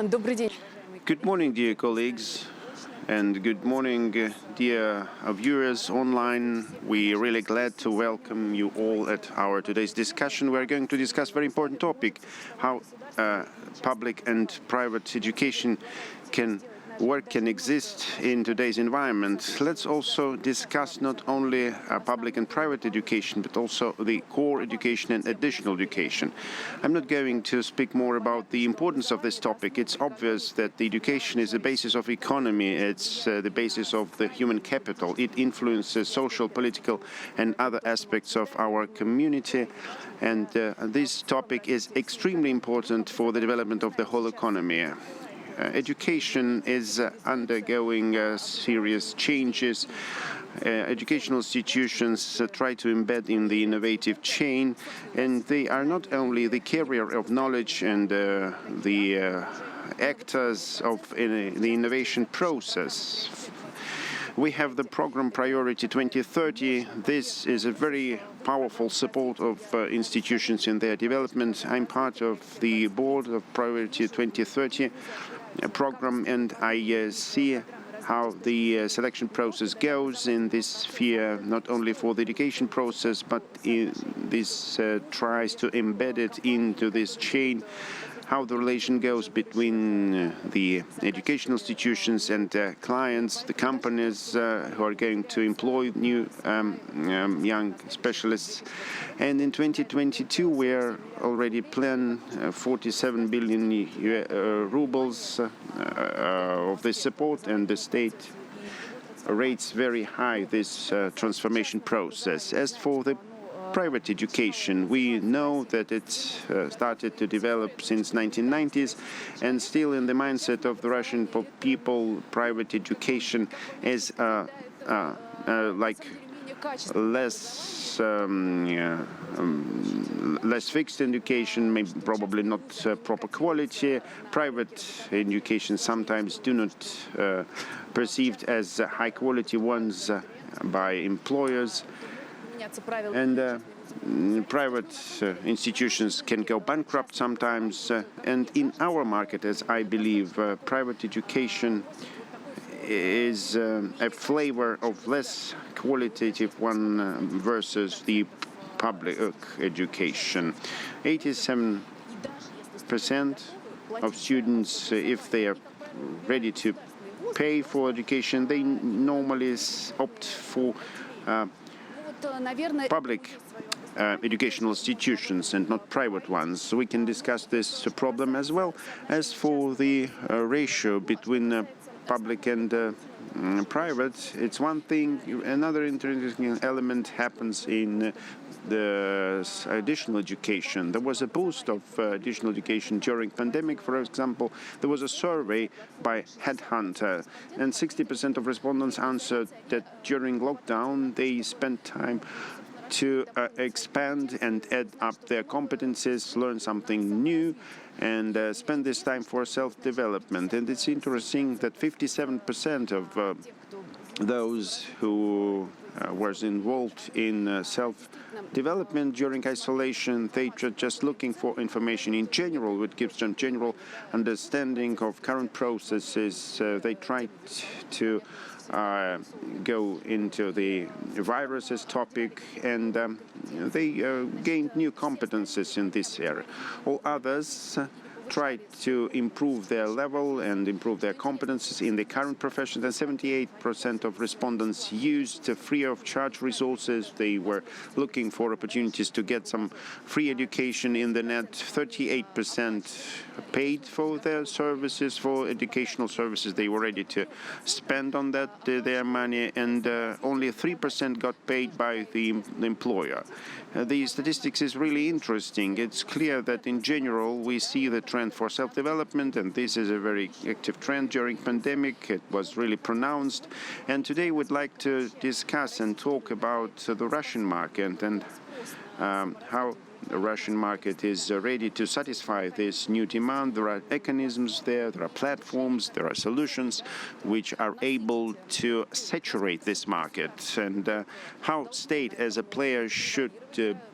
Good morning, dear colleagues, and good morning, dear viewers online. We're really glad to welcome you all at our today's discussion. We're going to discuss a very important topic, how public and private education can exist in today's environment. Let's also discuss not only public and private education, but also the core education and additional education. I'm not going to speak more about the importance of this topic. It's obvious that the education is the basis of economy. It's the basis of the human capital. It influences social, political, and other aspects of our community. And this topic is extremely important for the development of the whole economy. Education is undergoing serious changes. Educational institutions try to embed in the innovative chain, and they are not only the carrier of knowledge and the actors of the innovation process. We have the program Priority 2030. This is a very powerful support of institutions in their development. I'm part of the board of Priority 2030 program, and I see how the selection process goes in this sphere, not only for the education process, but this tries to embed it into this chain, how the relation goes between the educational institutions and clients, the companies who are going to employ new young specialists. And in 2022, we are already planning 47 billion rubles of this support, and the state rates very high this transformation process. As for the private education, we know that it started to develop since 1990s, and still in the mindset of the Russian people, private education is like less fixed education, maybe probably not proper quality. Private education sometimes do not perceived as high quality ones by employers. And private institutions can go bankrupt sometimes. And in our market, as I believe, private education is a flavor of less qualitative one versus the public education. 87% of students, if they are ready to pay for education, they normally opt for public educational institutions and not private ones. So we can discuss this problem as well. As for the ratio between public and private, it's one thing. Another interesting element happens in the additional education. There was a boost of additional education during pandemic. For example, there was a survey by Headhunter, and 60% of respondents answered that during lockdown they spent time to expand and add up their competencies, learn something new, and spend this time for self-development. And it's interesting that 57% of those who was involved in self-development during isolation, they just looking for information in general, which gives them general understanding of current processes. They tried to go into the viruses topic, and they gained new competences in this area. All others tried to improve their level and improve their competences in the current profession. And 78% of respondents used free of charge resources. They were looking for opportunities to get some free education in the net. 38% paid for their services, for educational services. They were ready to spend on that their money, and only 3% got paid by the employer. The statistics is really interesting. It's clear that in general we see the trend for self-development, and this is a very active trend during pandemic. It was really pronounced. And today we'd like to discuss and talk about the Russian market and how Russian market is ready to satisfy this new demand. There are mechanisms there are platforms, there are solutions which are able to saturate this market. And how state as a player should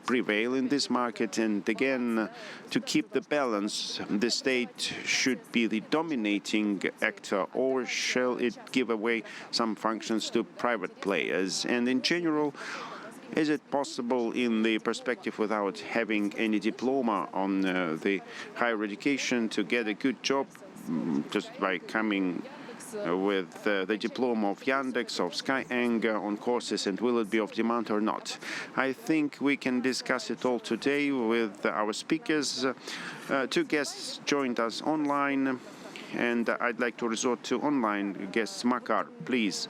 prevail in this market, and again, to keep the balance, the state should be the dominating actor, or shall it give away some functions to private players? And in general, is it possible in the perspective without having any diploma on the higher education to get a good job just by coming with the diploma of Yandex, of Skyeng on courses, and will it be of demand or not? I think we can discuss it all today with our speakers. Two guests joined us online, and I'd like to resort to online guests. Makar, please.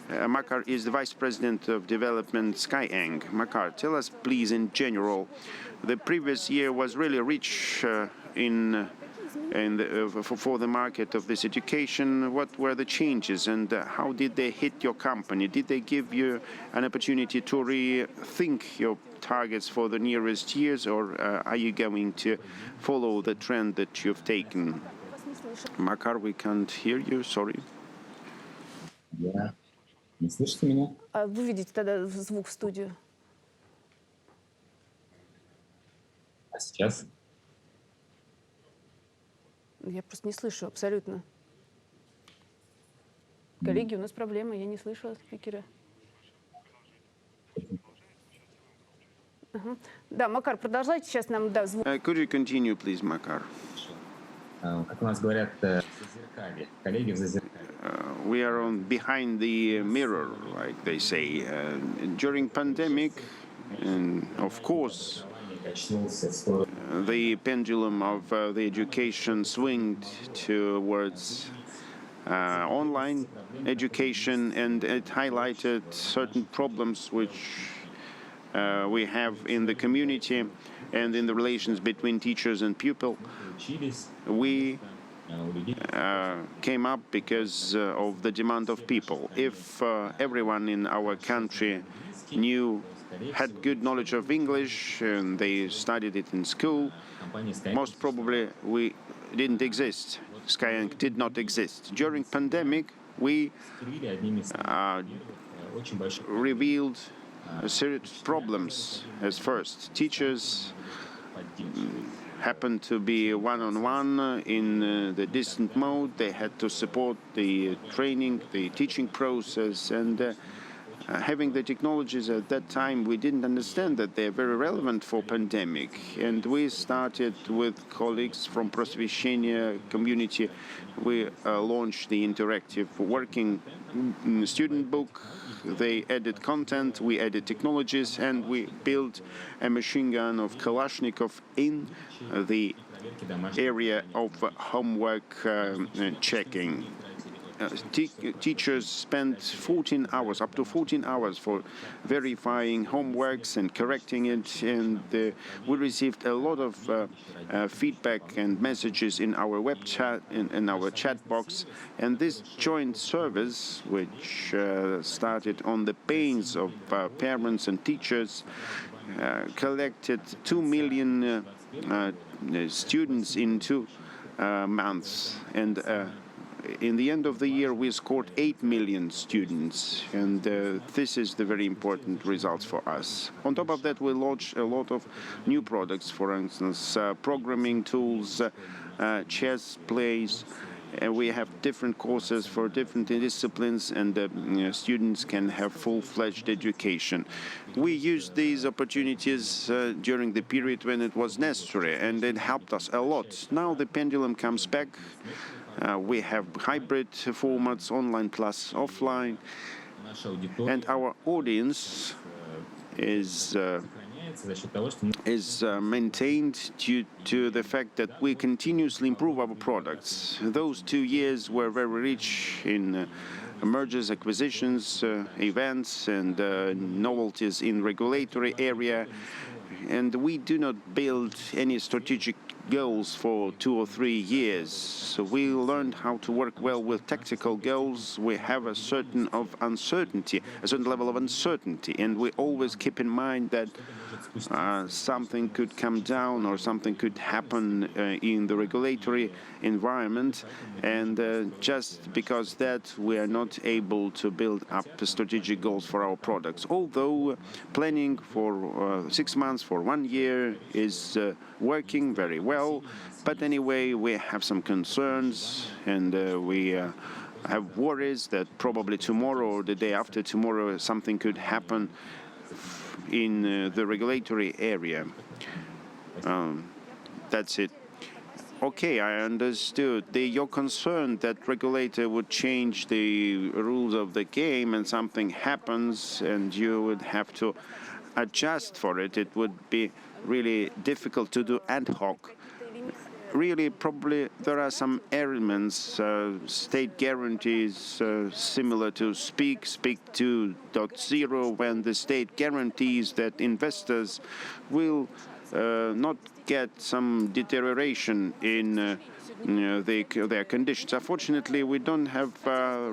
Makar is the Vice President of Development Skyeng. Makar, tell us please in general, the previous year was really rich for the market of this education. What were the changes, and how did they hit your company? Did they give you an opportunity to rethink your targets for the nearest years, or are you going to follow the trend that you've taken? Makar, we can't hear you, sorry. Yeah. Не слышите меня? Выведите тогда звук в студию. А сейчас? Я просто не слышу абсолютно. Коллеги, у нас проблема, я не слышу спикера. Да, Макар, продолжайте, сейчас нам звук. Could you continue, please, Makar? Как у нас говорят, зазеркалье. Коллеги в зазеркалье. We are behind the mirror, like they say. During pandemic, and of course, the pendulum of the education swinged towards online education, and it highlighted certain problems which we have in the community and in the relations between teachers and pupil. We came up because of the demand of people. If everyone in our country had good knowledge of English and they studied it in school, most probably we didn't exist. Skyeng did not exist. During pandemic, we revealed serious problems. As first, teachers happened to be one-on-one in the distant mode. They had to support the training, the teaching process, and having the technologies at that time, we didn't understand that they're very relevant for pandemic. And we started with colleagues from Prosveshchenie community. We launched the interactive working student book. They added content, we added technologies, and we built a machine gun of Kalashnikov in the area of homework checking. Teachers spent 14 hours, up to 14 hours, for verifying homeworks and correcting it, and we received a lot of feedback and messages in our web chat, in our chat box. And this joint service, which started on the pains of parents and teachers, collected 2 million students in 2 months, and in the end of the year, we scored 8 million students, and this is the very important results for us. On top of that, we launched a lot of new products, for instance, programming tools, chess plays. We have different courses for different disciplines, and students can have full-fledged education. We used these opportunities during the period when it was necessary, and it helped us a lot. Now the pendulum comes back. We have hybrid formats, online plus offline, and our audience is maintained due to the fact that we continuously improve our products. Those 2 years were very rich in mergers, acquisitions, events, and novelties in regulatory area. And we do not build any strategic goals for 2 or 3 years. So we learned how to work well with tactical goals. We have a certain level of uncertainty, and we always keep in mind that something could come down or something could happen in the regulatory environment, and just because that we are not able to build up strategic goals for our products. Although planning for 6 months, for 1 year is working very well, but anyway we have some concerns, and we have worries that probably tomorrow or the day after tomorrow something could happen in the regulatory area. That's it. Okay, I understood. You're concerned that regulator would change the rules of the game and something happens and you would have to adjust for it. It would be really difficult to do ad hoc. Really, probably there are some elements, state guarantees similar to Speak 2.0, when the state guarantees that investors will not get some deterioration in their conditions. Unfortunately, we don't have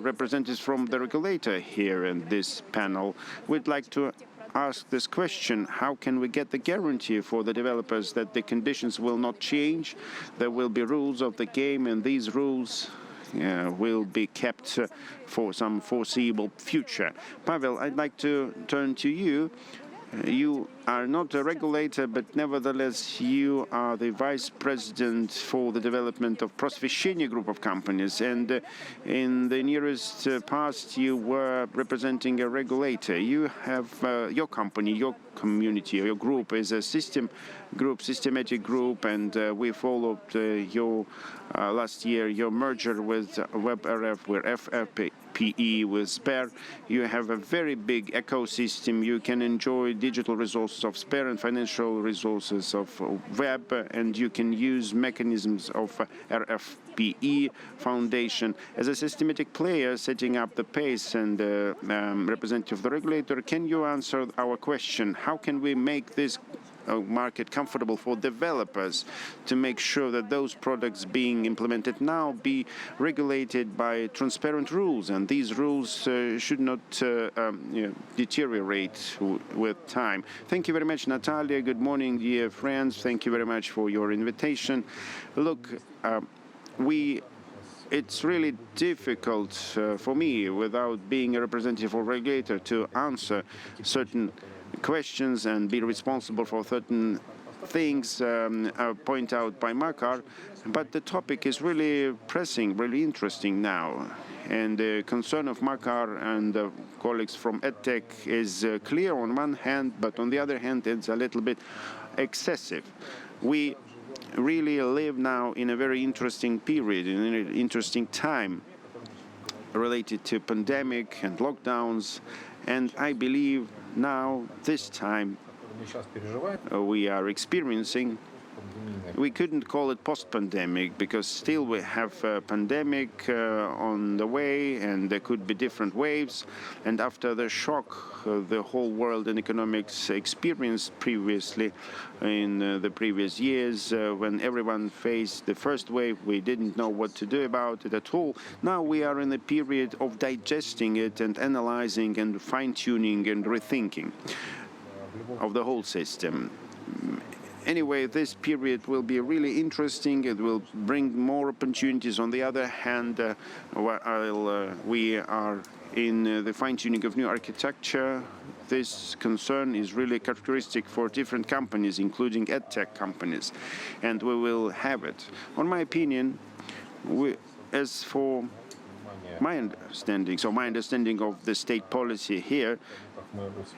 representatives from the regulator here in this panel. We'd like to ask this question: how can we get the guarantee for the developers that the conditions will not change? There will be rules of the game, and these rules will be kept for some foreseeable future. Pavel, I'd like to turn to you. You are not a regulator, but nevertheless you are the vice president for the development of Prosveshchenie group of companies, and in the nearest past you were representing a regulator. You have your company, your community, your group is a systematic group, and we followed your last year your merger with WebRF, with FFPE, with Sber. You have a very big ecosystem. You can enjoy digital resources of Sber and financial resources of Web, and you can use mechanisms of RFPE Foundation. As a systematic player setting up the pace and representative of the regulator, can you answer our question? How can we make this market comfortable for developers to make sure that those products being implemented now be regulated by transparent rules, and these rules should not deteriorate with time? Thank you very much, Natalya. Good morning, dear friends. Thank you very much for your invitation. Look, it's really difficult for me, without being a representative or regulator, to answer certain questions and be responsible for certain things point out by Makar, but the topic is really pressing, really interesting now, and the concern of Makar and colleagues from EdTech is clear on one hand, but on the other hand it's a little bit excessive. We really live now in a very interesting period, in an interesting time related to pandemic and lockdowns, and I believe now, this time we are experiencing, we couldn't call it post-pandemic, because still we have a pandemic on the way, and there could be different waves. And after the shock the whole world in economics experienced previously in the previous years, when everyone faced the first wave, we didn't know what to do about it at all. Now we are in a period of digesting it and analyzing and fine-tuning and rethinking of the whole system. Anyway, this period will be really interesting. It will bring more opportunities. On the other hand, while we are in the fine-tuning of new architecture, this concern is really characteristic for different companies, including EdTech companies, and we will have it. On my opinion, as for my understanding of the state policy here,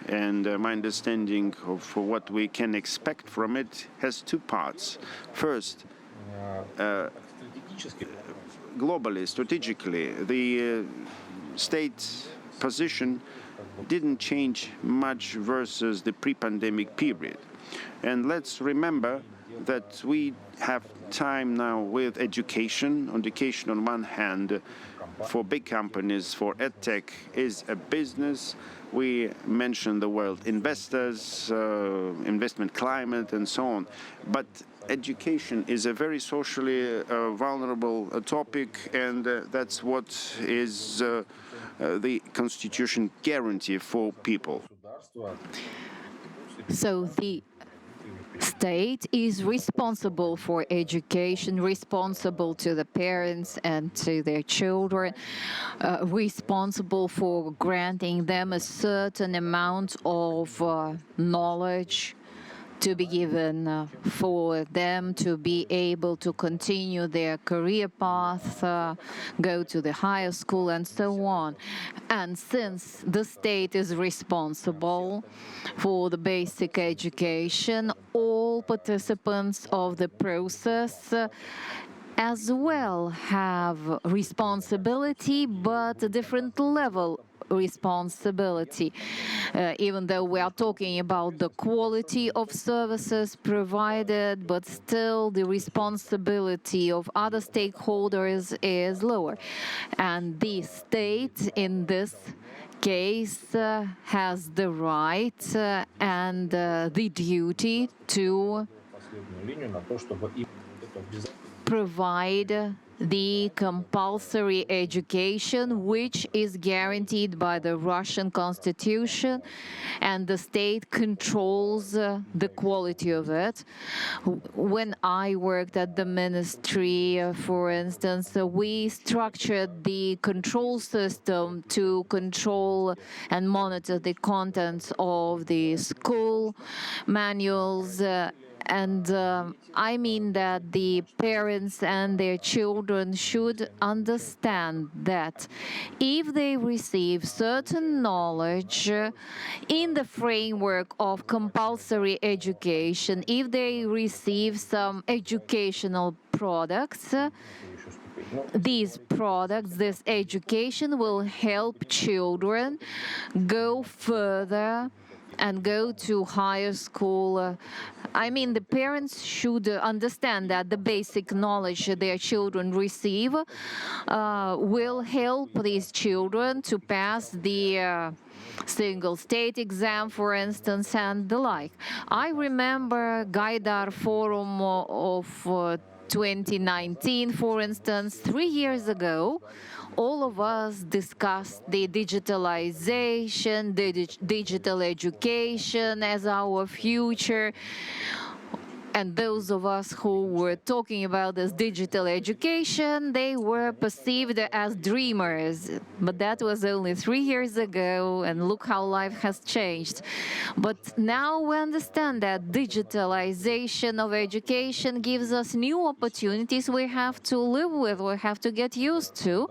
and my understanding of what we can expect from it has two parts. First, globally, strategically, the state's position didn't change much versus the pre-pandemic period. And let's remember that we have time now with education. Education on one hand, for big companies, for EdTech, is a business. We mentioned the word investors, investment climate, and so on. But education is a very socially vulnerable topic, and that's what is the Constitution guarantee for people. So the state is responsible for education, responsible to the parents and to their children, responsible for granting them a certain amount of knowledge to be given for them to be able to continue their career path, go to the higher school, and so on. And since the state is responsible for the basic education, all participants of the process as well have responsibility, but a different level responsibility. Even though we are talking about the quality of services provided, but still the responsibility of other stakeholders is lower. And the state in this case has the right and the duty to provide the compulsory education, which is guaranteed by the Russian Constitution, and the state controls the quality of it. When I worked at the ministry, for instance, we structured the control system to control and monitor the contents of the school manuals. And I mean that the parents and their children should understand that if they receive certain knowledge in the framework of compulsory education, if they receive some educational products, these products, this education will help children go further and go to higher school. I mean, the parents should understand that the basic knowledge their children receive will help these children to pass the single state exam, for instance, and the like. I remember Gaidar Forum of 2019, for instance, 3 years ago. All of us discussed the digitalization, the digital education as our future. And those of us who were talking about this digital education, they were perceived as dreamers. But that was only 3 years ago, and look how life has changed. But now we understand that digitalization of education gives us new opportunities we have to live with, we have to get used to.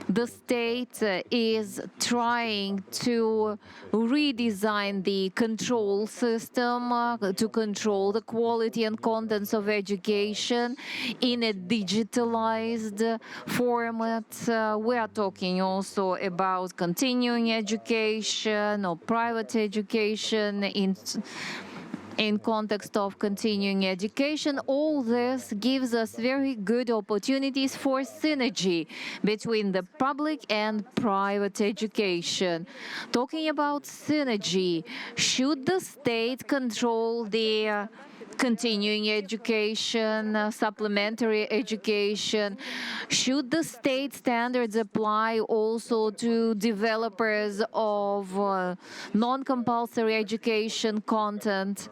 The state is trying to redesign the control system to control the quality and contents of education in a digitalized format. We are talking also about continuing education or private education in context of continuing education. All this gives us very good opportunities for synergy between the public and private education. Talking about synergy, should the state control the continuing education, supplementary education? Should the state standards apply also to developers of non-compulsory education content?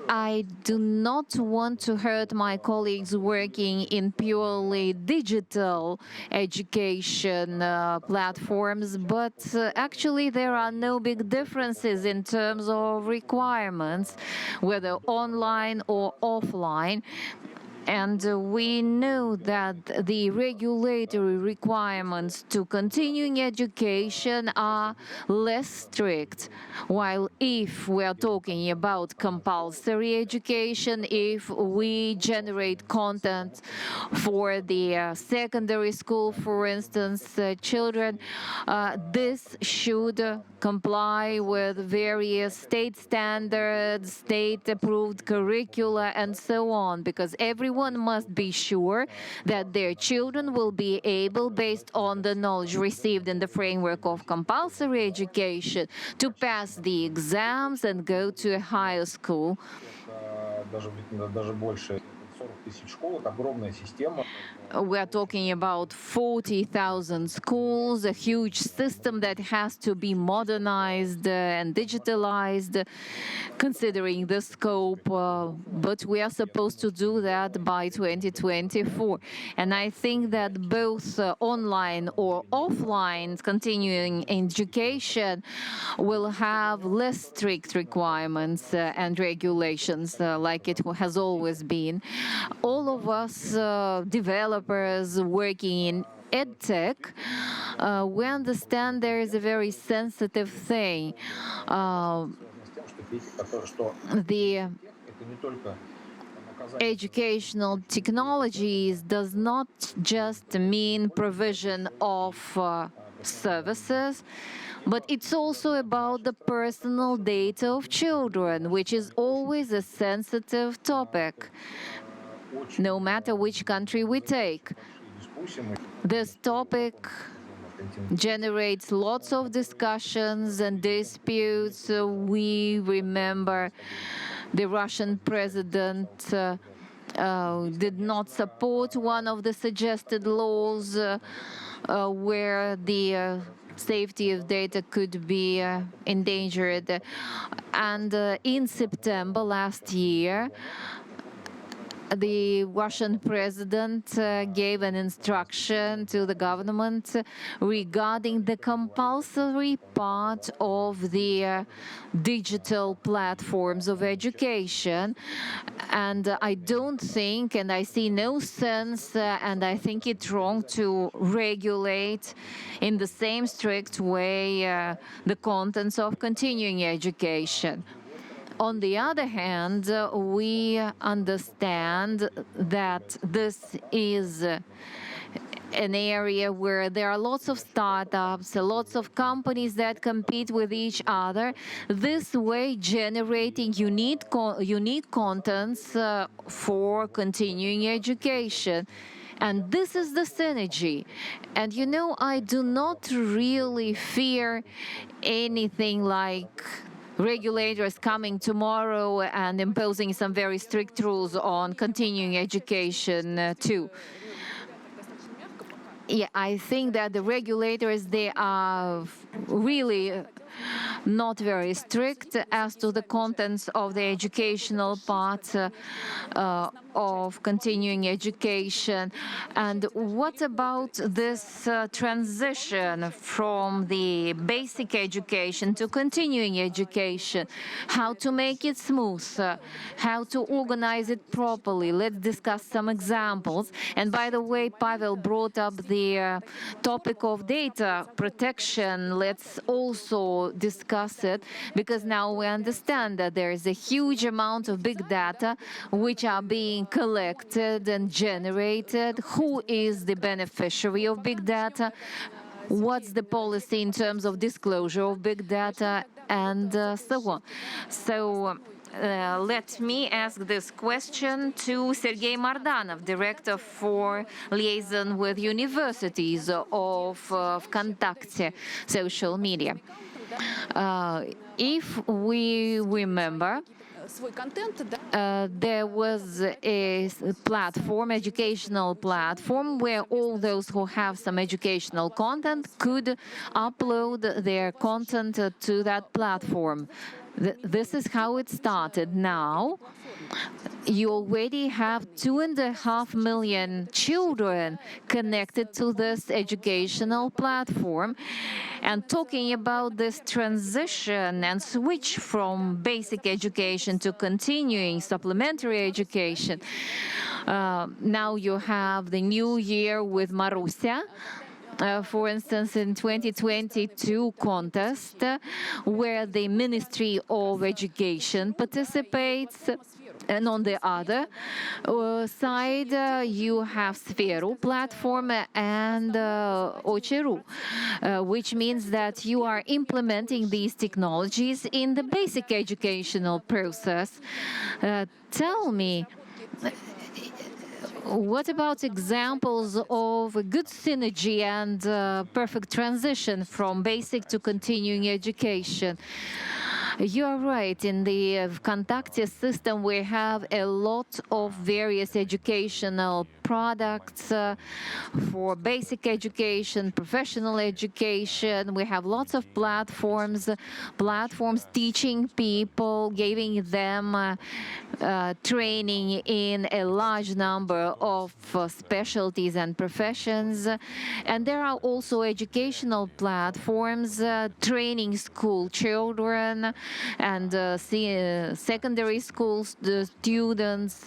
I do not want to hurt my colleagues working in purely digital education platforms, but actually there are no big differences in terms of requirements, whether online or offline. And we know that the regulatory requirements to continuing education are less strict. While if we are talking about compulsory education, if we generate content for the secondary school, for instance, children, this should comply with various state standards, state-approved curricula, and so on, because everyone everyone must be sure that their children will be able, based on the knowledge received in the framework of compulsory education, to pass the exams and go to a higher school. Даже больше, 40 тысяч школ, это огромная система. We are talking about 40,000 schools, a huge system that has to be modernized and digitalized, considering the scope. But we are supposed to do that by 2024. And I think that both online or offline continuing education will have less strict requirements and regulations like it has always been. All of us developers working in EdTech, we understand there is a very sensitive thing. The educational technologies does not just mean provision of services, but it's also about the personal data of children, which is always a sensitive topic, no matter which country we take. This topic generates lots of discussions and disputes. We remember the Russian president did not support one of the suggested laws where the safety of data could be endangered. And in September last year, the Russian president gave an instruction to the government regarding the compulsory part of the digital platforms of education. And I don't think, and I see no sense, and I think it's wrong to regulate in the same strict way the contents of continuing education. On the other hand, we understand that this is an area where there are lots of startups, lots of companies that compete with each other, this way generating unique contents for continuing education. And this is the synergy. And you know, I do not really fear anything like regulators coming tomorrow and imposing some very strict rules on continuing education too. Yeah, I think that the regulators, they are really not very strict as to the contents of the educational part of continuing education. And what about this transition from the basic education to continuing education? How to make it smooth? How to organize it properly? Let's discuss some examples. And by the way, Pavel brought up the topic of data protection. Let's also discuss it, because now we understand that there is a huge amount of big data which are being collected and generated. Who is the beneficiary of big data? What's the policy in terms of disclosure of big data, and so on. So let me ask this question to Sergey Mardanov, Director for Liaison with Universities of VKontakte social media. If we remember, there was a platform, educational platform, where all those who have some educational content could upload their content to that platform. This is how it started. Now, you already have 2.5 million children connected to this educational platform. And talking about this transition and switch from basic education to continuing supplementary education, now you have the new year with Marusia. For instance, in 2022 contest, where the Ministry of Education participates. And on the other side, you have Sferu platform and Ocheru, which means that you are implementing these technologies in the basic educational process. Tell me, What about examples of a good synergy and perfect transition from basic to continuing education? You are right. In the Vkontakte system, we have a lot of various educational products for basic education, professional education. We have lots of platforms teaching people, giving them training in a large number of specialties and professions. And there are also educational platforms training school children and secondary school students,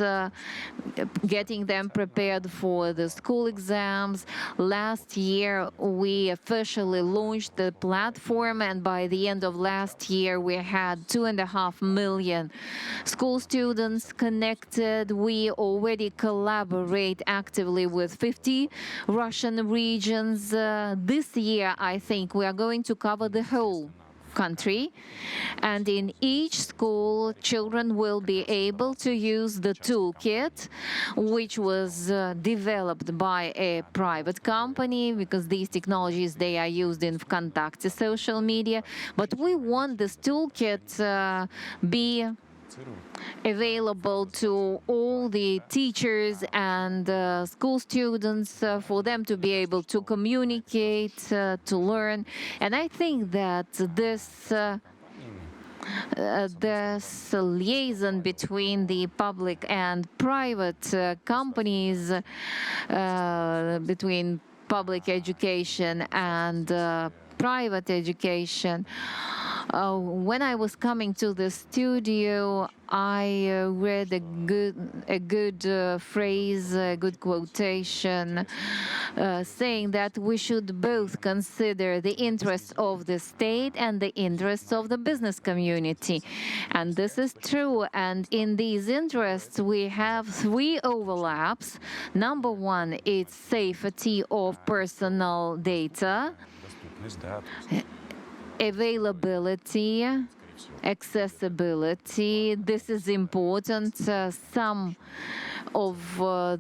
getting them prepared for the school exams. Last year, we officially launched the platform, and by the end of last year, we had 2.5 million school students connected. We already collaborate actively with 50 Russian regions. This year, I think we are going to cover the whole country, and in each school children will be able to use the toolkit, which was developed by a private company, because these technologies, they are used in Vkontakte social media, but we want this toolkit be available to all the teachers and school students for them to be able to communicate, to learn. And I think that this liaison between the public and private companies, between public education and private education. When I was coming to the studio, I read a good phrase, a good quotation, saying that we should both consider the interests of the state and the interests of the business community. And this is true. And in these interests, we have 3 overlaps. Number one, it's safety of personal data, availability, accessibility. This is important. Some of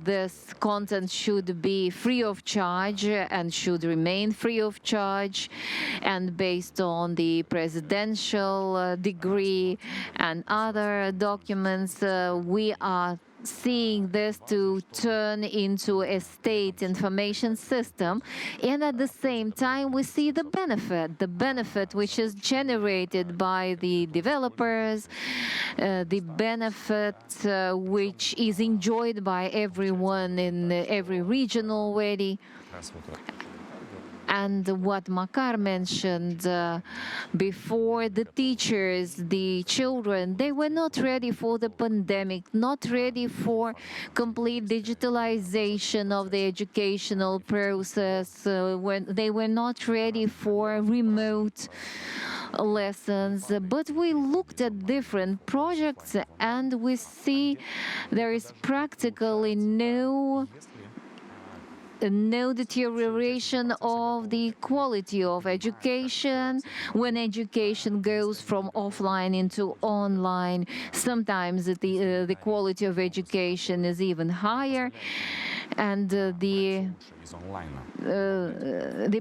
this content should be free of charge and should remain free of charge. And based on the presidential decree and other documents, we are seeing this to turn into a state information system. And at the same time, we see the benefit which is generated by the developers, the benefit which is enjoyed by everyone in every region already. And what Makar mentioned before, the teachers, the children, they were not ready for the pandemic, not ready for complete digitalization of the educational process, when they were not ready for remote lessons. But we looked at different projects and we see there is practically no deterioration of the quality of education when education goes from offline into online. Sometimes the quality of education is even higher, and the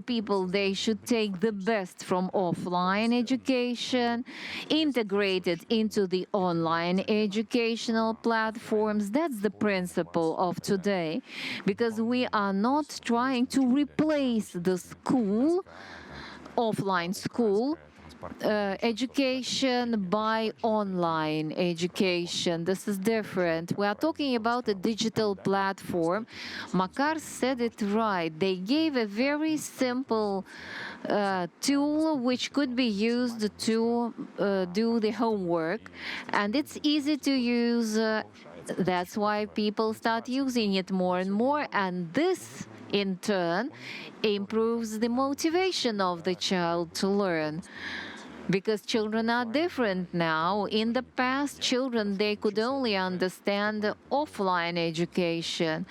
people, they should take the best from offline education, integrate it into the online educational platforms. That's the principle of today, because we are not trying to replace the school, offline school, education by online education. This is different. We are talking about a digital platform. Makar said it right. They gave a very simple tool which could be used to do the homework, and it's easy to use. That's why people start using it more and more, and this in turn improves the motivation of the child to learn. because children are different now. In the past, children, they could only understand offline education.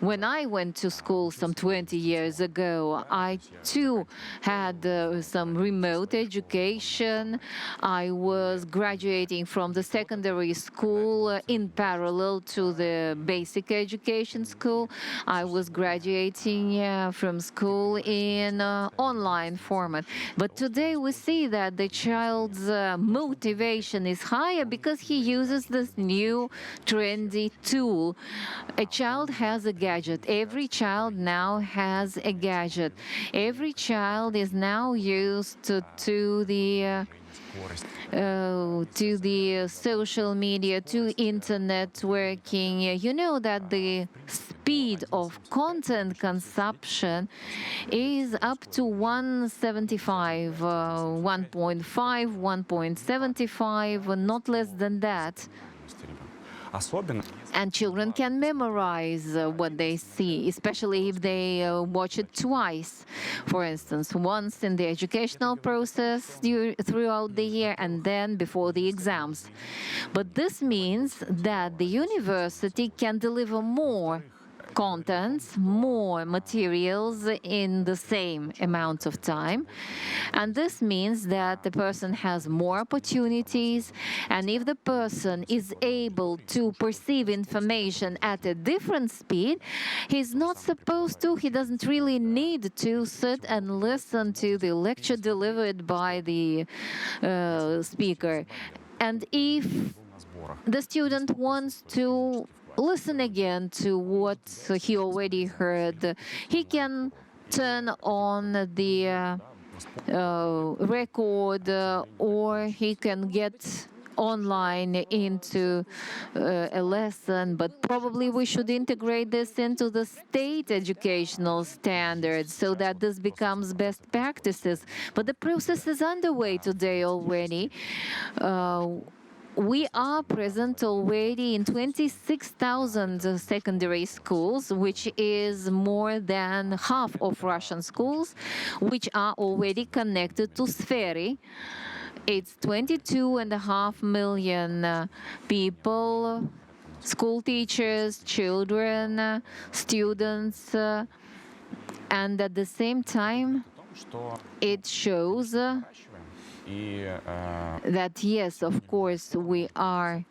When I went to school some 20 years ago, I too had some remote education. I was graduating from the secondary school in parallel to the basic education school. I was graduating from school in online format. But today we see that the child's motivation is higher because he uses this new trendy tool. A child has a gadget. Every child now has a gadget. Every child is now used to the social media, to internet working. You know that the speed of content consumption is up to 175, 1.5, 1.75, not less than that. And children can memorize what they see, especially if they watch it twice. For instance, once in the educational process throughout the year and then before the exams. But this means that the university can deliver more contents, more materials in the same amount of time. And this means that the person has more opportunities. And if the person is able to perceive information at a different speed, he's not supposed to, he doesn't really need to sit and listen to the lecture delivered by the speaker. And if the student wants to listen again to what he already heard, he can turn on the record, or he can get online into a lesson. But probably we should integrate this into the state educational standards so that this becomes best practices. But the process is underway today already. We are present already in 26,000 secondary schools, which is more than half of Russian schools, which are already connected to Sferi. It's 22.5 million people, school teachers, children, students, and at the same time, it shows that, yes, of course, we are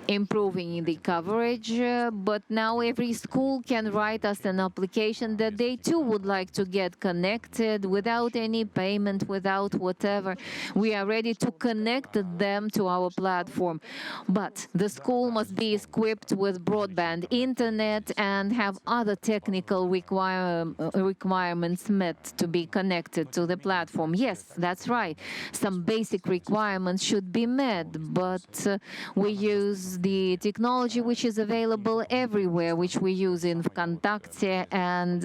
improving the coverage, but now every school can write us an application that they too would like to get connected without any payment, without whatever. We are ready to connect them to our platform. But the school must be equipped with broadband internet and have other technical requirements met to be connected to the platform. Yes, that's right. Some basic requirements should be met, but we use the technology which is available everywhere, which we use in Vkontakte and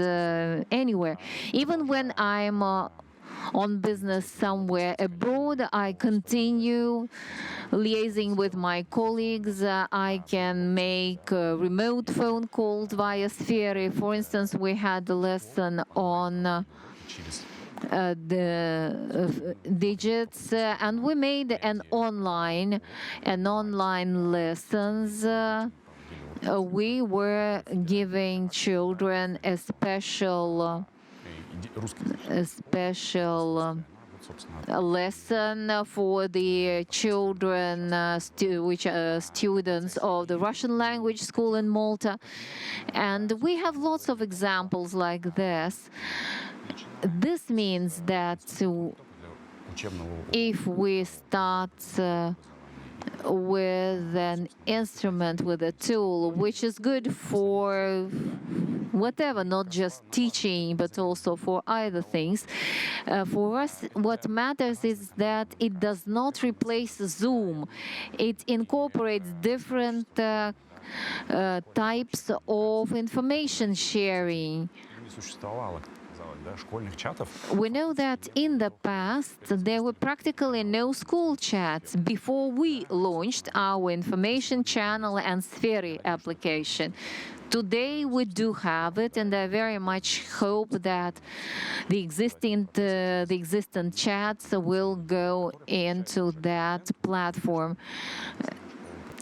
anywhere. Even when I'm on business somewhere abroad, I continue liaising with my colleagues. I can make remote phone calls via Sferi. For instance, we had a lesson on the digits, and we made an online lessons. We were giving children a special lesson for the children, which are students of the Russian language school in Malta. And we have lots of examples like this. This means that if we start with an instrument, with a tool, which is good for whatever, not just teaching, but also for other things, for us, what matters is that it does not replace Zoom. It incorporates different types of information sharing. We know that in the past there were practically no school chats before we launched our information channel and Sferi application. Today we do have it, and I very much hope that the existing chats will go into that platform.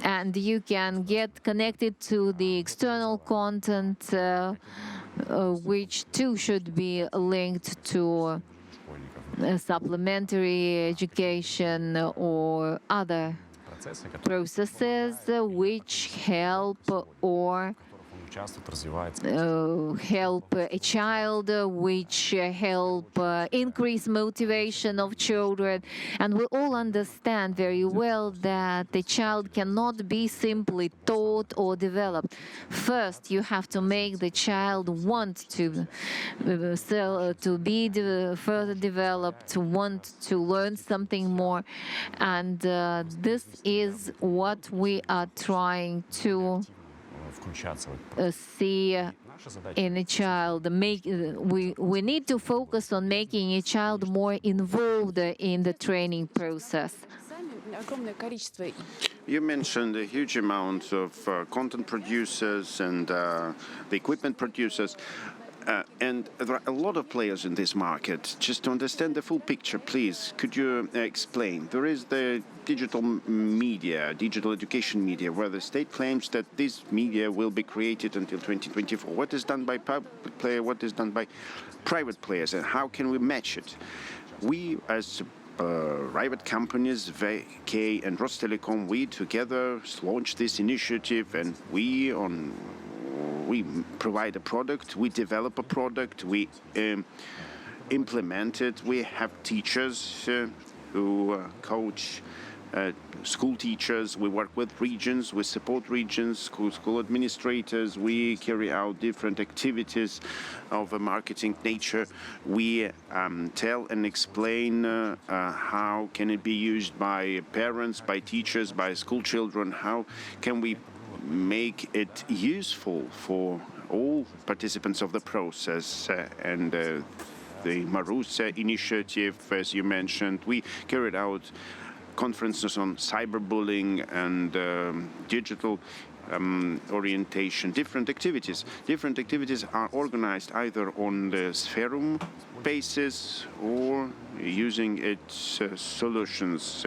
And you can get connected to the external content, which too should be linked to supplementary education or other processes which help or help a child, which help increase motivation of children. And we all understand very well that the child cannot be simply taught or developed. First, you have to make the child want to be further developed, want to learn something more. And this is what we are trying to see in a child. We need to focus on making a child more involved in the training process. You mentioned a huge amount of content producers and the equipment producers. And there are a lot of players in this market. Just to understand the full picture, please, could you explain? There is the digital media, digital education media, where the state claims that this media will be created until 2024. What is done by public player, what is done by private players, and how can we match it? We, as private companies, VK and Rostelecom, we together launched this initiative, and we provide a product, we develop a product, we implement it. We have teachers who coach school teachers. We work with regions, we support regions, school administrators. We carry out different activities of a marketing nature. We tell and explain how can it be used by parents, by teachers, by school children. How can we make it useful for all participants of the process, and the Marusa initiative, as you mentioned, we carried out conferences on cyberbullying and digital orientation, different activities. Different activities are organized either on the Spherum basis or using its solutions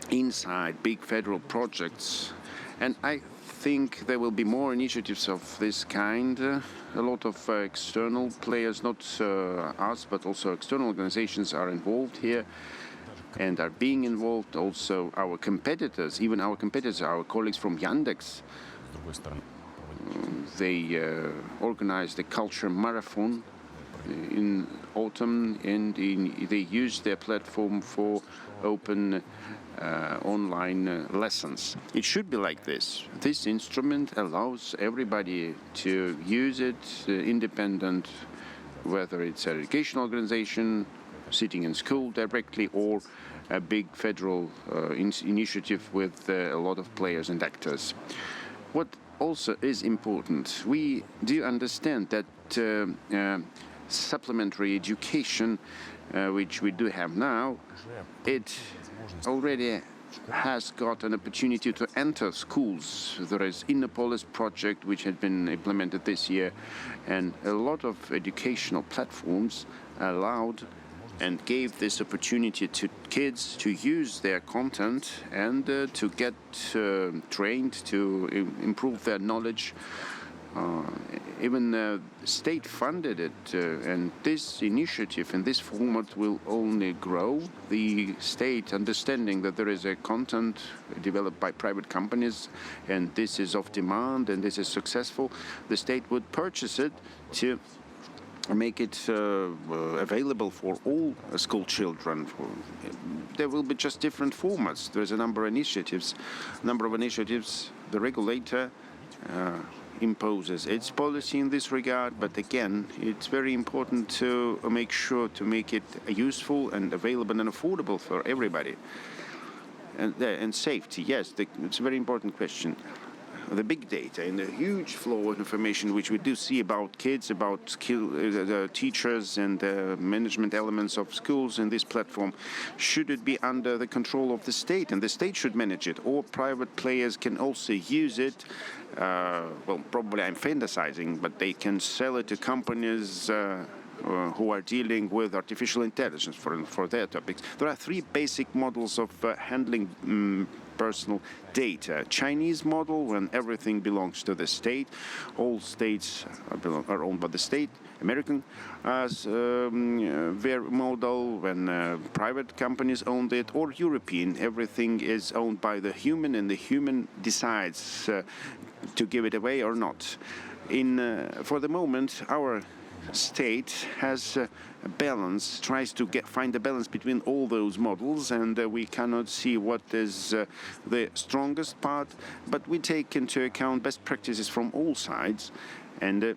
inside big federal projects. And I think there will be more initiatives of this kind. A lot of external players, not us, but also external organizations are involved here and are being involved. Also our competitors, even our competitors, our colleagues from Yandex, they organized a culture marathon in autumn, and they used their platform for open online lessons. It should be like this. This instrument allows everybody to use it, independent, whether it's an educational organization sitting in school directly or a big federal initiative with a lot of players and actors. What also is important, we do understand that supplementary education, which we do have now, it already has got an opportunity to enter schools. There is Innopolis project, which had been implemented this year, and a lot of educational platforms allowed and gave this opportunity to kids to use their content and to get trained, to improve their knowledge. Even the state funded it, and this initiative in this format will only grow. The state understanding that there is a content developed by private companies and this is of demand and this is successful, the state would purchase it to make it available for all school children. There will be just different formats. There's a number of initiatives. The regulator imposes its policy in this regard, but again, it's very important to make sure to make it useful and available and affordable for everybody. And safety, yes, it's a very important question. the big data and the huge flow of information which we do see about kids, about the teachers and the management elements of schools in this platform, should it be under the control of the state, and the state should manage it, or private players can also use it? Well, probably I'm fantasizing, but they can sell it to companies who are dealing with artificial intelligence for their topics. There are three basic models of handling personal data. Chinese model, when everything belongs to the state, all states are owned by the state. American model, when private companies own it, or European, everything is owned by the human, and the human decides to give it away or not. For the moment, our state has a balance, tries to find a balance between all those models, and we cannot see what is the strongest part, but we take into account best practices from all sides. And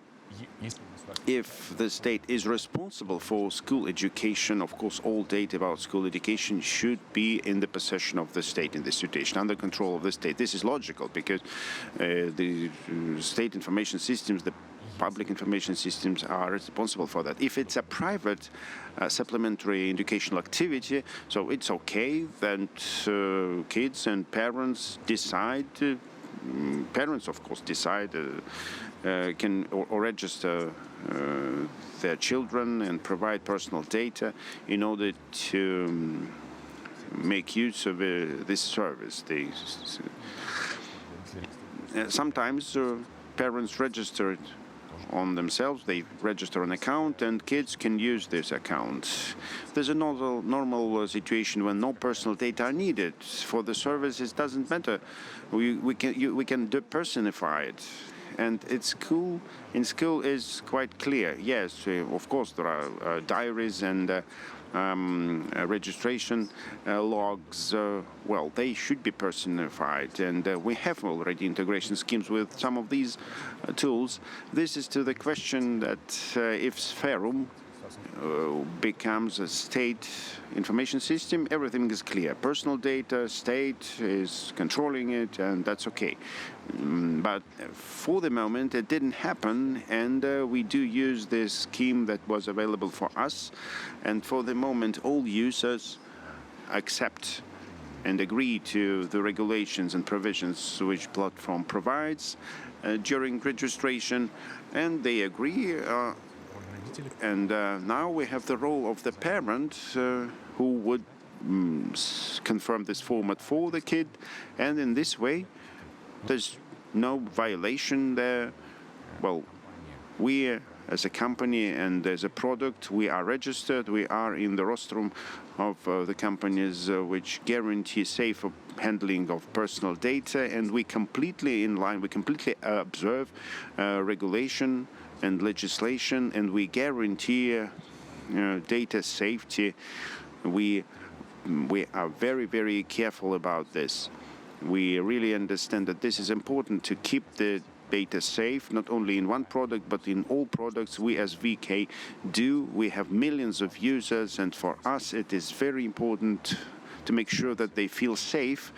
if the state is responsible for school education, of course, all data about school education should be in the possession of the state in this situation, under control of the state. This is logical because the state information systems, the public information systems are responsible for that. If it's a private supplementary educational activity, so it's okay that kids and parents decide, parents of course decide, can or register their children and provide personal data in order to make use of this service. Sometimes parents register it on themselves, they register an account, and kids can use this account. There's a normal situation when no personal data are needed for the service. It doesn't matter. We can depersonify it, and it's cool. In school is quite clear. Yes, of course there are diaries and registration logs. Well, they should be personified, and we have already integration schemes with some of these tools. This is to the question that if Sferum becomes a state information system, everything is clear. Personal data, state is controlling it, and that's okay. But for the moment, it didn't happen, and we do use this scheme that was available for us. And for the moment, all users accept and agree to the regulations and provisions which platform provides during registration, and they agree. And now we have the role of the parent who would confirm this format for the kid, and in this way there's no violation there. Well, we as a company and as a product, we are registered, we are in the rostrum of the companies which guarantee safe handling of personal data, and we completely observe regulation and legislation, and we guarantee data safety. We are very, very careful about this. We really understand that this is important to keep the data safe, not only in one product, but in all products we as VK do. We have millions of users, and for us it is very important to make sure that they feel safe.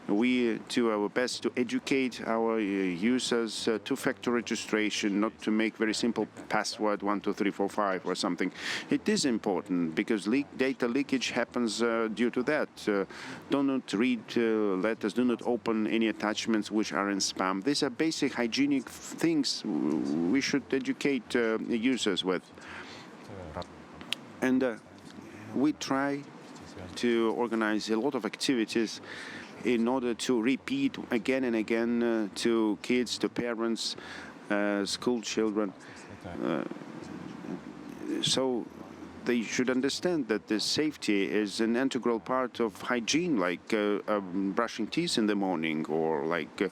We do our best to educate our users two-factor registration, not to make very simple password 12345 or something. It is important because data leakage happens due to that. Do not read letters, do not open any attachments which are in spam. These are basic hygienic things we should educate users with. And we try to organize a lot of activities in order to repeat again and again to kids, to parents, school children. So they should understand that the safety is an integral part of hygiene, like brushing teeth in the morning, or like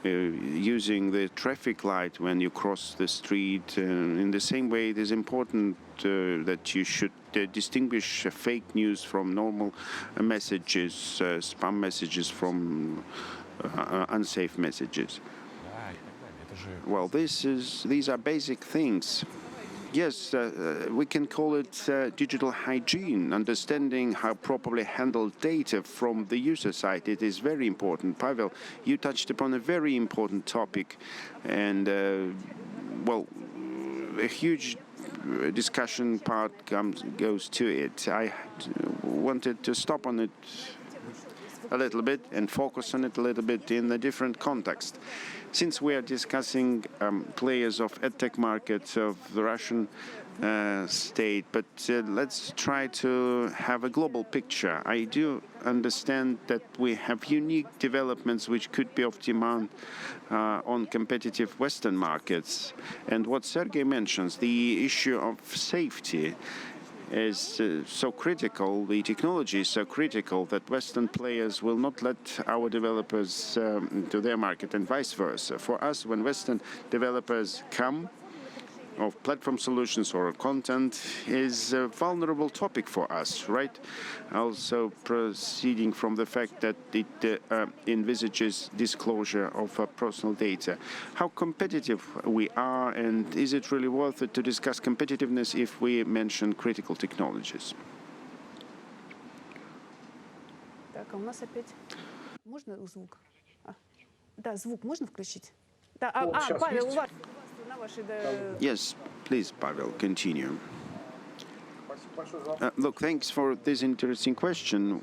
using the traffic light when you cross the street. In the same way, it is important that you should distinguish fake news from normal messages, spam messages from unsafe messages. Well, these are basic things. Yes, we can call it digital hygiene, understanding how properly handle data from the user side. It is very important. Pavel, you touched upon a very important topic, and well, a huge discussion part goes to it. I wanted to stop on it a little bit and focus on it a little bit in a different context. Since we are discussing players of EdTech markets of the Russian state, but let's try to have a global picture. I do understand that we have unique developments which could be of demand on competitive Western markets. And what Sergey mentions, the issue of safety, is so critical, the technology is so critical that Western players will not let our developers to their market and vice versa. For us, when Western developers come of platform solutions or content is a vulnerable topic for us, right? Also proceeding from the fact that it envisages disclosure of personal data. How competitive we are, and is it really worth it to discuss competitiveness if we mention critical technologies? Так, а у нас опять... Можно звук? Да, звук можно включить? Да, Павел, у вас на вашей... Yes, please, Pavel, continue. Look, thanks for this interesting question.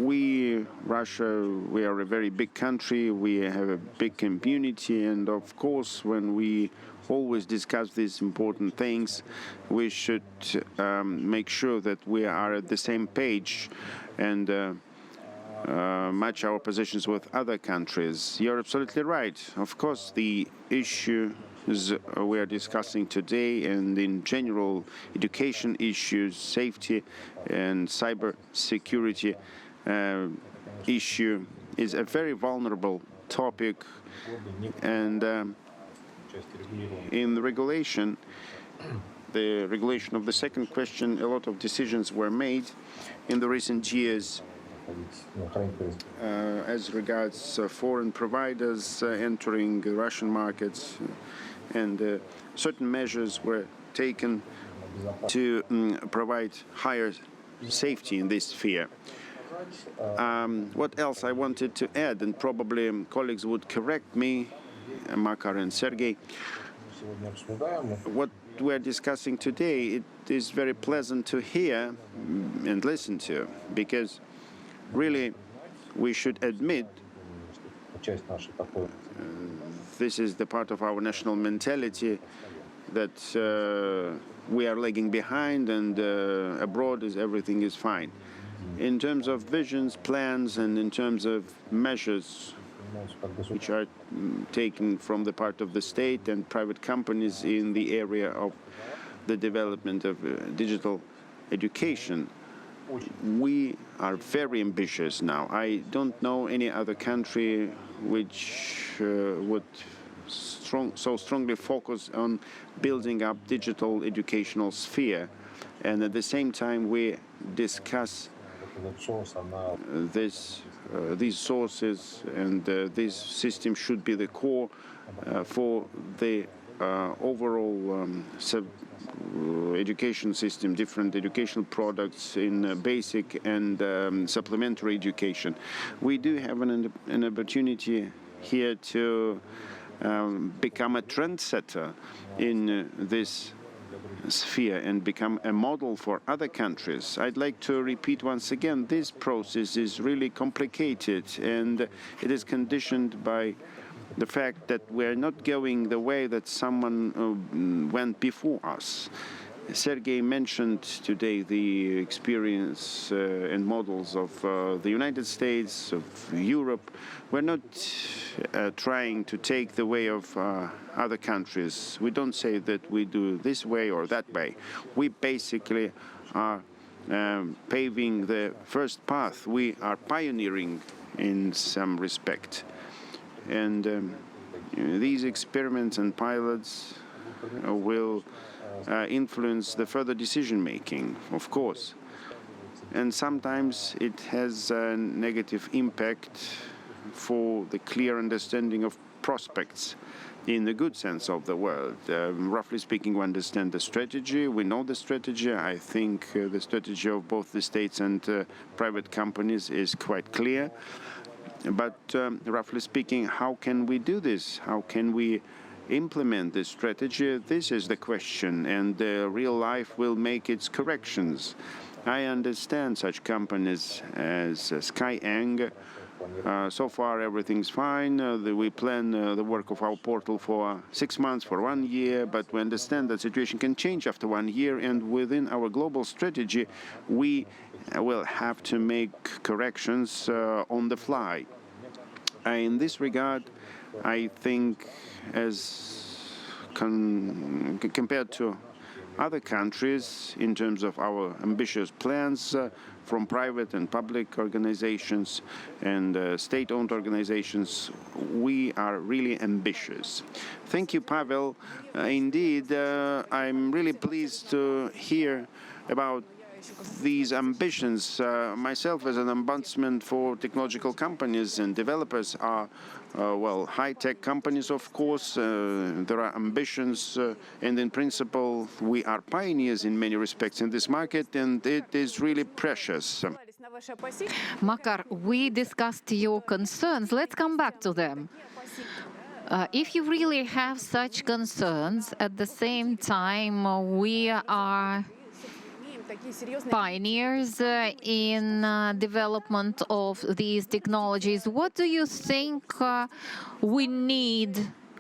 We, Russia, we are a very big country. We have a big community, and of course, when we always discuss these important things, we should make sure that we are at the same page and match our positions with other countries. You're absolutely right. Of course, the issue we are discussing today, and in general, education issues, safety and cyber security issue is a very vulnerable topic. And in the regulation of the second question, a lot of decisions were made in the recent years as regards foreign providers entering Russian markets, and certain measures were taken to provide higher safety in this sphere. What else I wanted to add, and probably colleagues would correct me, Makar and Sergey, what we're discussing today, it is very pleasant to hear and listen to, because really we should admit this is the part of our national mentality that we are lagging behind, and abroad everything is fine. In terms of visions, plans, and in terms of measures which are taken from the part of the state and private companies in the area of the development of digital education, we are very ambitious now. I don't know any other country which would so strongly focus on building up digital educational sphere, and at the same time we discuss these sources, and this system should be the core for the overall education system, different educational products in basic and supplementary education. We do have an opportunity here to become a trendsetter in this sphere and become a model for other countries. I'd like to repeat once again, this process is really complicated, and it is conditioned by the fact that we're not going the way that someone went before us. Sergey mentioned today the experience and models of the United States, of Europe. We're not trying to take the way of other countries. We don't say that we do this way or that way. We basically are paving the first path. We are pioneering in some respect. And these experiments and pilots will influence the further decision-making, of course. And sometimes it has a negative impact for the clear understanding of prospects in the good sense of the word. Roughly speaking, we understand the strategy, we know the strategy. I think the strategy of both the states and private companies is quite clear. But roughly speaking, how can we do this? How can we implement this strategy? This is the question, and real life will make its corrections. I understand such companies as Skyeng. So far, everything's fine. We plan the work of our portal for 6 months, for 1 year, but we understand that situation can change after 1 year, and within our global strategy, we will have to make corrections on the fly. In this regard, I think, as compared to other countries, in terms of our ambitious plans from private and public organizations and state-owned organizations, we are really ambitious. Thank you, Pavel. Indeed, I'm really pleased to hear about these ambitions. Myself, as an ombudsman for technological companies and developers, are well, high-tech companies, of course. There are ambitions, and in principle, we are pioneers in many respects in this market, and it is really precious. Makar, we discussed your concerns. Let's come back to them. If you really have such concerns, at the same time, we are pioneers in development of these technologies. What do you think we need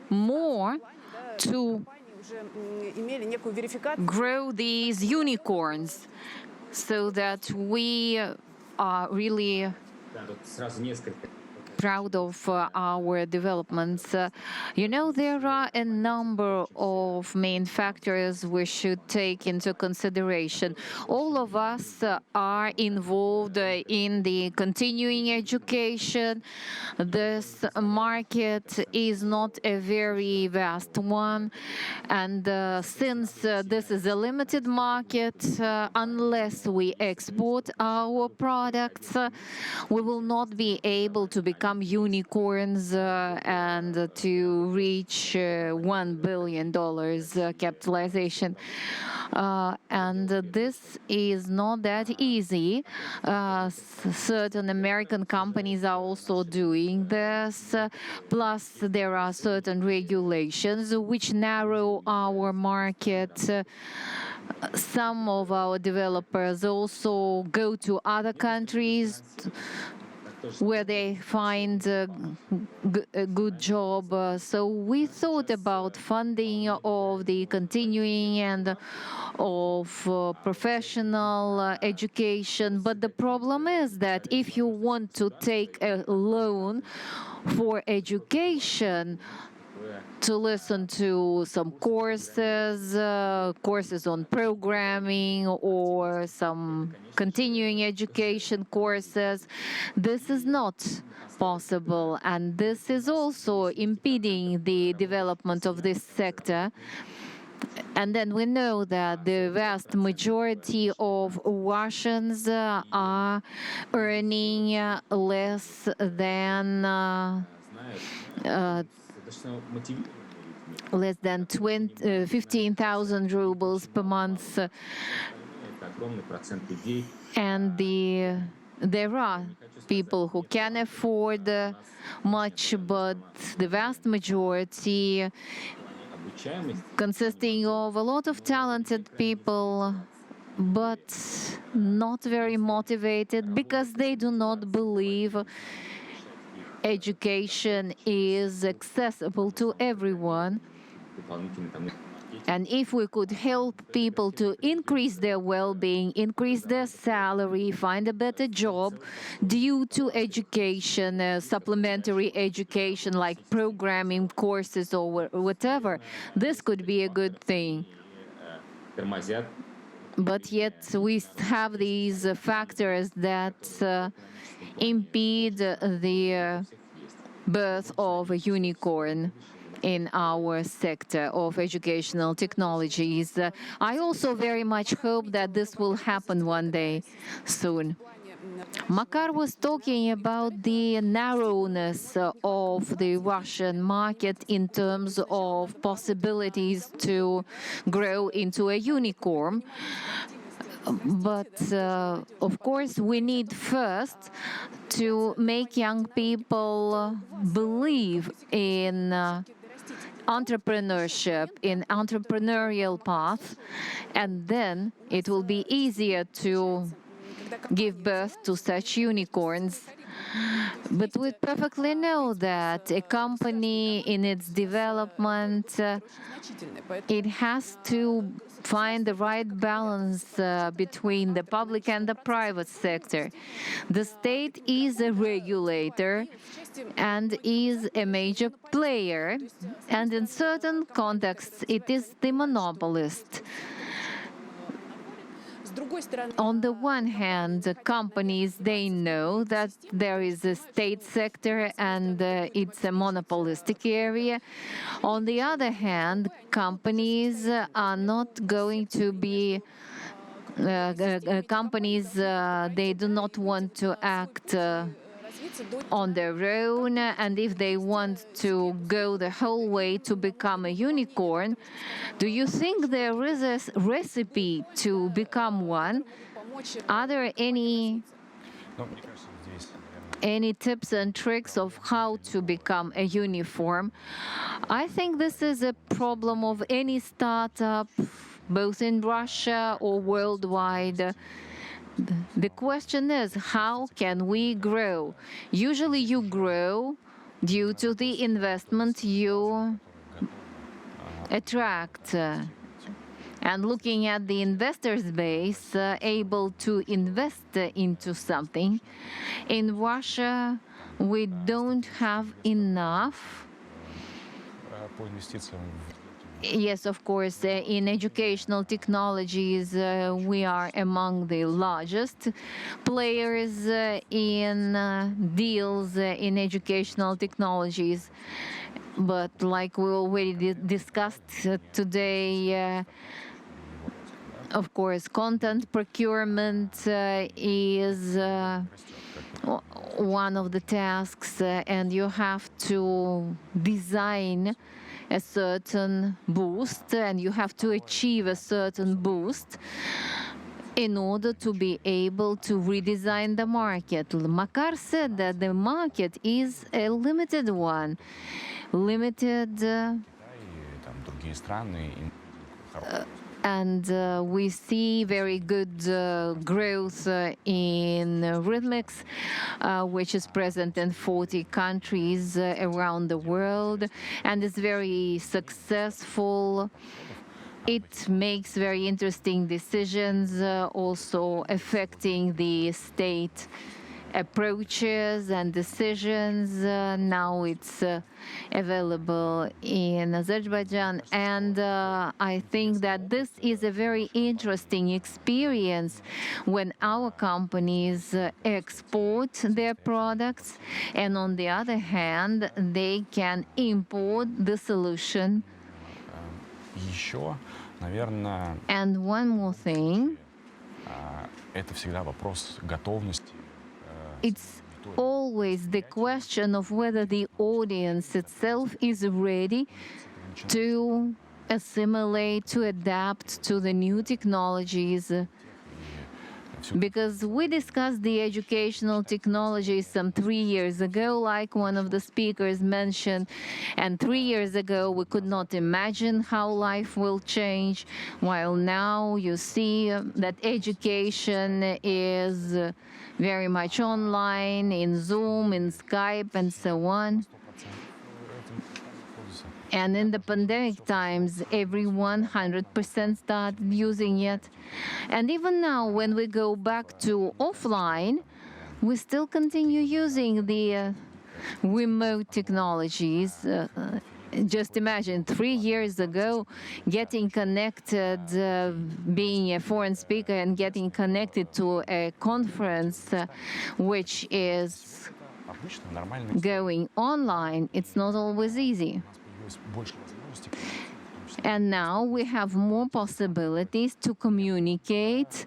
more to grow these unicorns so that we are really proud of our developments? You know, there are a number of main factors we should take into consideration. All of us are involved in the continuing education. This market is not a very vast one, and since this is a limited market, unless we export our products, we will not be able to become unicorns and to reach $1 billion capitalization. And this is not that easy. Certain American companies are also doing this. Plus, there are certain regulations which narrow our market. Some of our developers also go to other countries where they find a good job. So we thought about funding of the continuing and of professional education. But the problem is that if you want to take a loan for education, to listen to some courses, courses on programming or some continuing education courses, this is not possible. And this is also impeding the development of this sector. And then we know that the vast majority of Russians are earning less than 15,000 rubles per month. And there are people who can afford much, but the vast majority, consisting of a lot of talented people, but not very motivated because they do not believe education is accessible to everyone. And if we could help people to increase their well-being, increase their salary, find a better job due to education, supplementary education like programming courses or whatever, this could be a good thing. But yet we have these factors that impede the birth of a unicorn in our sector of educational technologies. I also very much hope that this will happen one day soon. Makar was talking about the narrowness of the Russian market in terms of possibilities to grow into a unicorn. But of course, we need first to make young people believe in entrepreneurship, in entrepreneurial path, and then it will be easier to give birth to such unicorns. But we perfectly know that a company in its development, it has to find the right balance between the public and the private sector. The state is a regulator and is a major player, and in certain contexts it is the monopolist. On the one hand, companies, they know that there is a state sector and it's a monopolistic area. On the other hand, companies are not going to be companies, they do not want to act on their own, and if they want to go the whole way to become a unicorn, do you think there is a recipe to become one? Are there any tips and tricks of how to become a unicorn? I think this is a problem of any startup, both in Russia or worldwide. The question is, how can we grow? Usually you grow due to the investment you attract. And looking at the investors base able to invest into something, in Russia we don't have enough. Yes, of course, in educational technologies, we are among the largest players in deals in educational technologies. But like we already discussed today, of course, content procurement is one of the tasks, and you have to design a certain boost, and you have to achieve a certain boost in order to be able to redesign the market. Makar said that the market is a limited one, and we see very good growth in Rhythmics, which is present in 40 countries around the world, and is very successful. It makes very interesting decisions, also affecting the state approaches and decisions. Now it's available in Azerbaijan, and I think that this is a very interesting experience when our companies export their products, and on the other hand, they can import the solution. And one more thing. It's always the question of whether the audience itself is ready to assimilate, to adapt to the new technologies. Because we discussed the educational technologies some 3 years ago, like one of the speakers mentioned, and 3 years ago we could not imagine how life will change, while now you see that education is very much online, in Zoom, in Skype, and so on. And in the pandemic times, everyone 100% started using it. And even now, when we go back to offline, we still continue using the remote technologies. Just imagine 3 years ago, getting connected, being a foreign speaker and getting connected to a conference which is going online, it's not always easy. And now we have more possibilities to communicate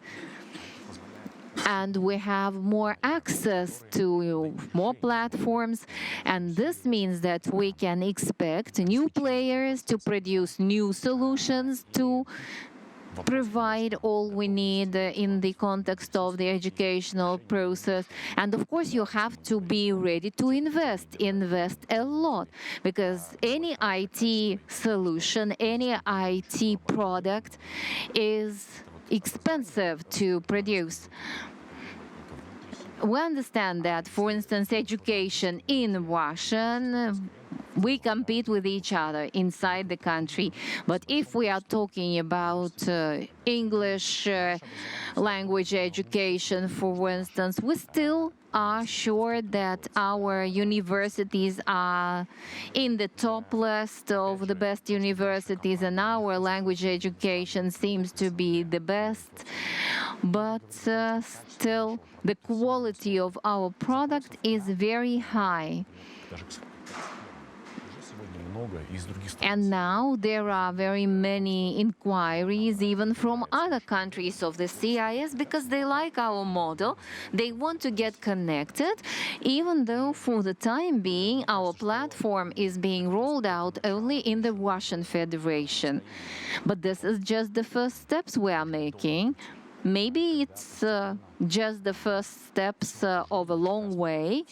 and we have more access to more platforms, and this means that we can expect new players to produce new solutions to provide all we need in the context of the educational process. And of course, you have to be ready to invest a lot, because any IT solution, any IT product is expensive to produce. We understand that, for instance, education in Russian, we compete with each other inside the country. But if we are talking about English language education, for instance, we still are sure that our universities are in the top list of the best universities, and our language education seems to be the best. But still, the quality of our product is very high. And now there are very many inquiries, even from other countries of the CIS, because they like our model. They want to get connected, even though for the time being our platform is being rolled out only in the Russian Federation. But this is just the first steps we are making. Maybe it's just the first steps of a long way.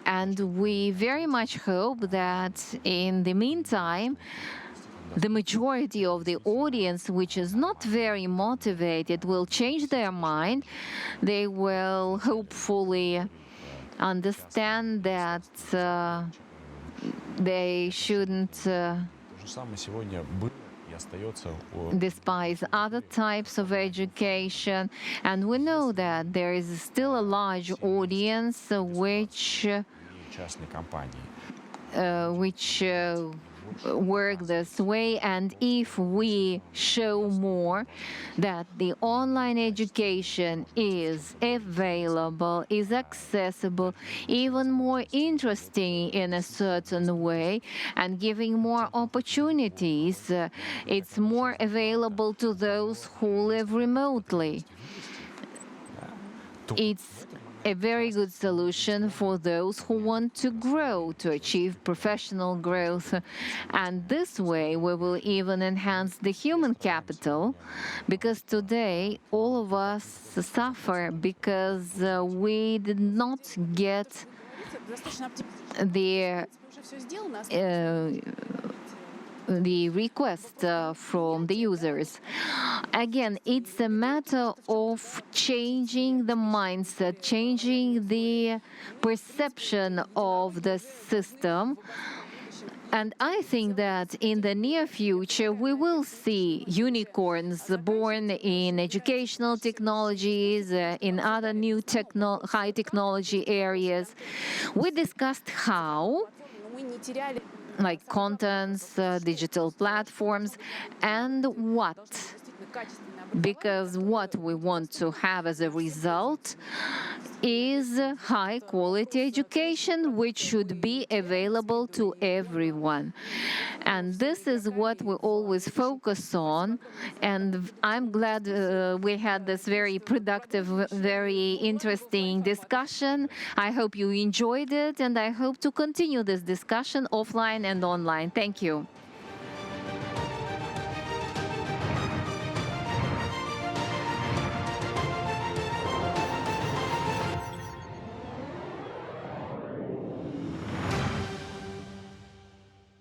And we very much hope that in the meantime, the majority of the audience, which is not very motivated, will change their mind. They will hopefully understand that they shouldn't despise other types of education. And we know that there is still a large audience which work this way, and if we show more that the online education is available, is accessible, even more interesting in a certain way, and giving more opportunities, it's more available to those who live remotely. It's a very good solution for those who want to grow, to achieve professional growth. And this way, we will even enhance the human capital, because today all of us suffer because we did not get the request from the users. Again, it's a matter of changing the mindset, changing the perception of the system. And I think that in the near future, we will see unicorns born in educational technologies, in other new high technology areas. We discussed how, like contents, digital platforms, and what. Because what we want to have as a result is high-quality education, which should be available to everyone. And this is what we always focus on. And I'm glad we had this very productive, very interesting discussion. I hope you enjoyed it, and I hope to continue this discussion offline and online. Thank you.